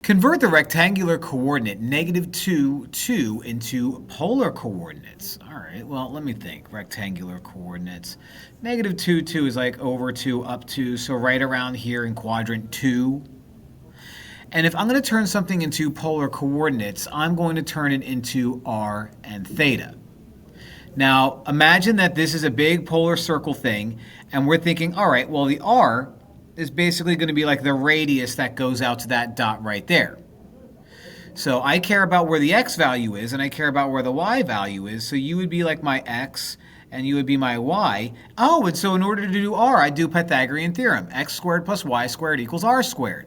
Convert the rectangular coordinate -2, 2 into polar coordinates. All right, well, let me think. Rectangular coordinates. -2, 2 is like over 2, up 2, so right around here in quadrant 2. And if I'm going to turn something into polar coordinates, I'm going to turn it into r and theta. Now, imagine that this is a big polar circle thing, and we're thinking, all right, well, the r is basically going to be like the radius that goes out to that dot right there. So I care about where the x value is, and I care about where the y value is. So you would be like my x, and you would be my y. Oh, and so in order to do r, I do Pythagorean theorem. X squared plus y squared equals r squared.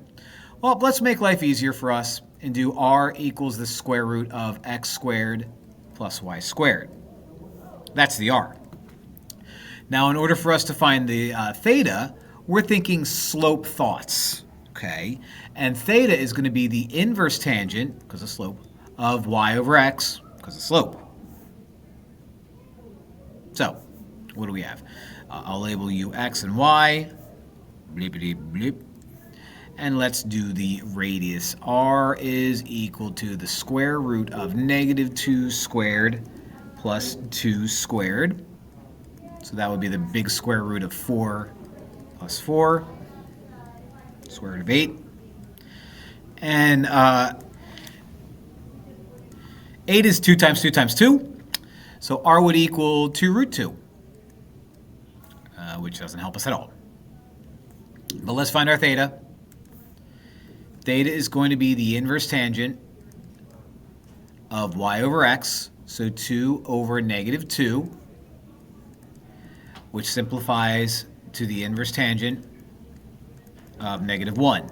Well, let's make life easier for us and do r equals the square root of x squared plus y squared. That's the r. Now, in order for us to find the theta, we're thinking slope thoughts, okay? And theta is going to be the inverse tangent, because of slope, of y over x, because of slope. So, what do we have? I'll label you x and y, bleepity bleep. And let's do the radius. R is equal to the square root of -2 squared plus 2 squared. So that would be the big square root of 4 plus 4, square root of 8. And 8 is 2 times 2 times 2. So r would equal 2 root 2, which doesn't help us at all. But let's find our theta. Theta is going to be the inverse tangent of y over x, so 2 over -2, which simplifies to the inverse tangent of -1.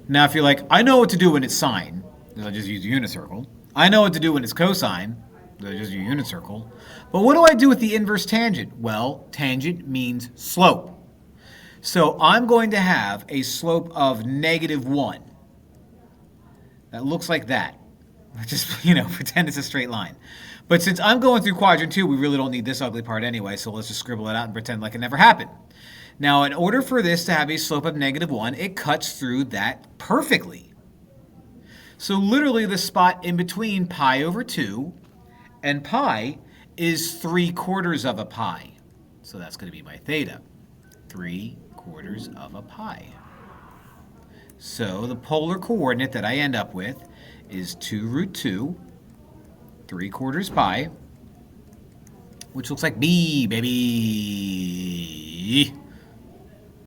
Now, if you're like, I know what to do when it's sine, because I just use a unit circle. I know what to do when it's cosine, because I just use a unit circle. But what do I do with the inverse tangent? Well, tangent means slope. So I'm going to have a slope of -1. That looks like that. Just, pretend it's a straight line. But since I'm going through quadrant 2, we really don't need this ugly part anyway, so let's just scribble it out and pretend like it never happened. Now, in order for this to have a slope of -1, it cuts through that perfectly. So literally the spot in between pi over 2 and pi is 3/4 of a pi. So that's going to be my theta, 3/4 of a pi. So the polar coordinate that I end up with is 2 root 2, 3/4 pi, which looks like B, baby.